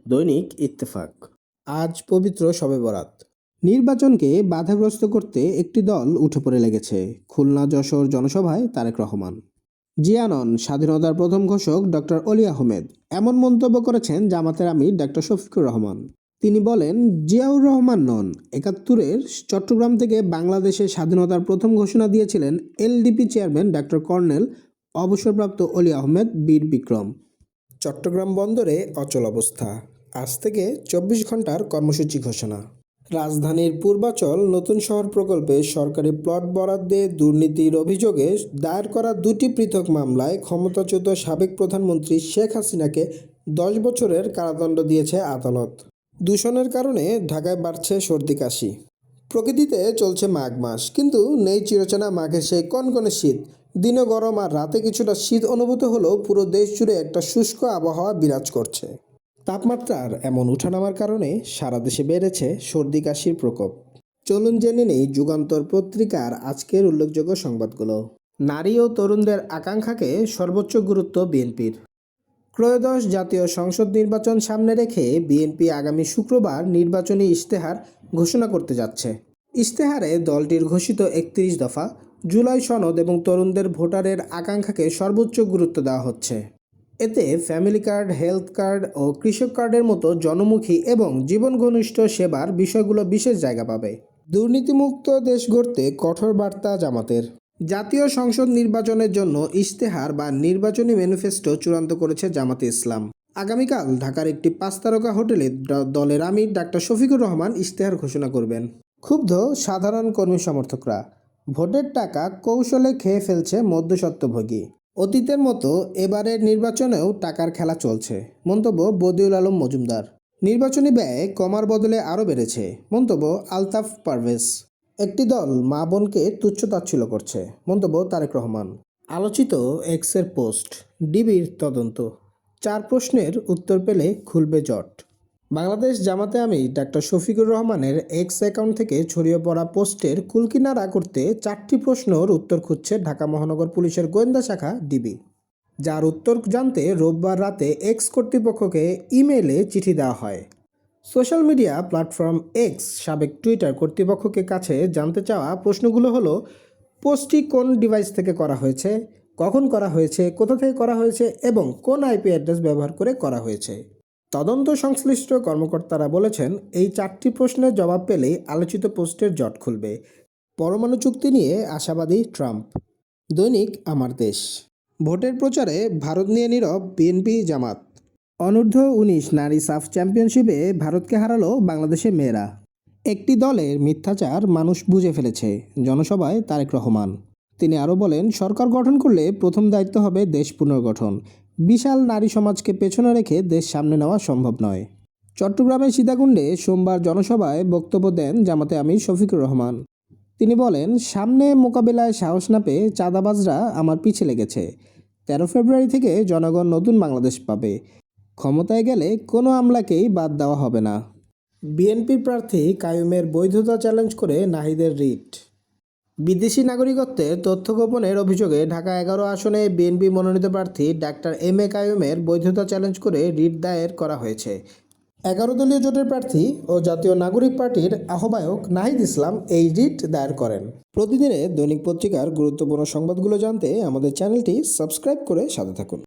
দৈনিক ইত্তেফাক। আজ পবিত্র শবে বরাত। নির্বাচনকে বাধাগ্রস্ত করতে একটি দল উঠে পড়ে লেগেছে। খুলনা যশোর জনসভায় তারেক রহমান। জিয়া নন, স্বাধীনতার প্রথম ঘোষক ডক্টর অলি আহমেদ এমন মন্তব্য করেছেন জামাতের আমির ডক্টর শফিকুর রহমান। তিনি বলেন, জিয়াউর রহমান নন, ৭১-এর চট্টগ্রাম থেকে বাংলাদেশের স্বাধীনতার প্রথম ঘোষণা দিয়েছিলেন এলডিপি চেয়ারম্যান ডক্টর কর্নেল অবসরপ্রাপ্ত অলি আহমেদ বীর বিক্রম। চট্টগ্রাম বন্দরে অচল অবস্থা। আজ থেকে ২৪ ঘন্টার কর্মসূচি ঘোষণা। রাজধানীর পূর্বাচল নতুন শহর প্রকল্পে সরকারি প্লট বরাদ্দে দুর্নীতির অভিযোগে দায়ের করা দুটি পৃথক মামলায় ক্ষমতাচ্যুত সাবেক প্রধানমন্ত্রী শেখ হাসিনাকে ১০ বছরের কারাদণ্ড দিয়েছে আদালত। দূষণের কারণে ঢাকায় বাড়ছে সর্দি কাশি। প্রকৃতিতে চলছে মাঘ মাস, কিন্তু নেই চিরচেনা মাঘের সেই কনকনে শীত। দিনে গরম আর রাতে কিছুটা শীত অনুভূত হলেও পুরো দেশ জুড়ে একটা শুষ্ক আবহাওয়া বিরাজ করছে। তাপমাত্রার এমন ওঠানামার কারণে সারা দেশে বেড়েছে সর্দি কাশির প্রকোপ। চলুন জেনে নেই যুগান্তর পত্রিকার আজকের উল্লেখযোগ্য সংবাদগুলো। নারী ও তরুণদের আকাঙ্ক্ষাকে সর্বোচ্চ গুরুত্ব বিএনপির। ত্রয়োদশ জাতীয় সংসদ নির্বাচন সামনে রেখে বিএনপি আগামী শুক্রবার নির্বাচনী ইশতেহার ঘোষণা করতে যাচ্ছে। ইশতেহারে দলটির ঘোষিত ৩১ দফা, জুলাই সনদ এবং তরুণদের ভোটারের আকাঙ্ক্ষাকে সর্বোচ্চ গুরুত্ব দেওয়া হচ্ছে। এতে ফ্যামিলি কার্ড, হেলথ কার্ড ও কৃষক কার্ডের মতো জনমুখী এবং জীবন ঘনিষ্ঠ সেবার বিষয়গুলো বিশেষ জায়গা পাবে। দুর্নীতিমুক্ত দেশ গড়তে কঠোর বার্তা জামাতের। জাতীয় সংসদ নির্বাচনের জন্য ইশতেহার বা নির্বাচনী ম্যানিফেস্টো চূড়ান্ত করেছে জামাতে ইসলাম। আগামীকাল ঢাকার একটি ৫ তারকা হোটেলে দলের আমির ডাক্তার শফিকুর রহমান ইশতেহার ঘোষণা করবেন। ক্ষুব্ধ সাধারণ কর্মী সমর্থকরা। ভোটের টাকা কৌশলে খেয়ে ফেলছে মধ্যস্বত্বভোগী। অতীতের মতো এবারের নির্বাচনেও টাকার খেলা চলছে, মন্তব্য বদিউল আলম মজুমদার। নির্বাচনী ব্যয় কমার বদলে আরও বেড়েছে, মন্তব্য আলতাফ পারভেজ। একটি দল মা বোনকে তুচ্ছ-তাচ্ছিল্য করছে, মন্তব্য তারেক রহমান। আলোচিত এক্সের পোস্ট, ডিবির তদন্ত। ৪ প্রশ্নের উত্তর পেলে খুলবে জট। বাংলাদেশ জামাতে আমির ডাক্তার শফিকুর রহমানের এক্স অ্যাকাউন্ট থেকে ছড়িয়ে পড়া পোস্টের কুলকিনারা করতে ৪টি প্রশ্নের উত্তর খুঁজছে ঢাকা মহানগর পুলিশের গোয়েন্দা শাখা ডিবি। যার উত্তর জানতে রোববার রাতে এক্স কর্তৃপক্ষকে ইমেইলে চিঠি দেওয়া হয়। সোশ্যাল মিডিয়া প্ল্যাটফর্ম এক্স সাবেক টুইটার কর্তৃপক্ষকে কাছে জানতে চাওয়া প্রশ্নগুলো হলো: পোস্টটি কোন ডিভাইস থেকে করা হয়েছে, কখন করা হয়েছে, কোথা থেকে করা হয়েছে এবং কোন আইপি অ্যাড্রেস ব্যবহার করে করা হয়েছে। তদন্ত সংশ্লিষ্ট কর্মকর্তারা বলেছেন, এই ৪টি প্রশ্নের জবাব পেলেই আলোচিত পোস্টের জট খুলবে। পরমাণু চুক্তি নিয়ে আশাবাদী ট্রাম্প। দৈনিক আমার দেশ। ভোটের প্রচারে ভারত নিয়ে নীরব বিএনপি জামাত। অনূর্ধ্ব-১৯ নারী সাফ চ্যাম্পিয়নশিপে ভারতকে হারালো বাংলাদেশের মেয়েরা। একটি দলের মিথ্যাচার মানুষ বুঝে ফেলেছে, জনসভায় তারেক রহমান। তিনি আরও বলেন, সরকার গঠন করলে প্রথম দায়িত্ব হবে দেশ পুনর্গঠন। বিশাল নারী সমাজকে পেছনে রেখে দেশ সামনে নেওয়া সম্ভব নয়। চট্টগ্রামের সীতাকুণ্ডে সোমবার জনসভায় বক্তব্য দেন জামাতে আমির শফিকুর রহমান। তিনি বলেন, সামনে মোকাবেলায় সাহস না পেয়ে চাঁদাবাজরা আমার পিছে লেগেছে। ১৩ ফেব্রুয়ারি থেকে জনগণ নতুন বাংলাদেশ পাবে। ক্ষমতায় গেলে কোনো আমলাকেই বাদ দেওয়া হবে না। বিএনপির প্রার্থী কাইয়ুমের বৈধতা চ্যালেঞ্জ করে নাহিদের রিট। বিদেশি নাগরিকত্বের তথ্য গোপনের অভিযোগে ঢাকা ১১ আসনে বিএনপি মনোনীত প্রার্থী ডাক্তার এম এ কাইয়ুমের বৈধতা চ্যালেঞ্জ করে রিট দায়ের করা হয়েছে। ১১ দলীয় জোটের প্রার্থী ও জাতীয় নাগরিক পার্টির আহ্বায়ক নাহিদ ইসলাম এই রিট দায়ের করেন। প্রতিদিনের দৈনিক পত্রিকার গুরুত্বপূর্ণ সংবাদগুলো জানতে আমাদের চ্যানেলটি সাবস্ক্রাইব করে সাথে থাকুন।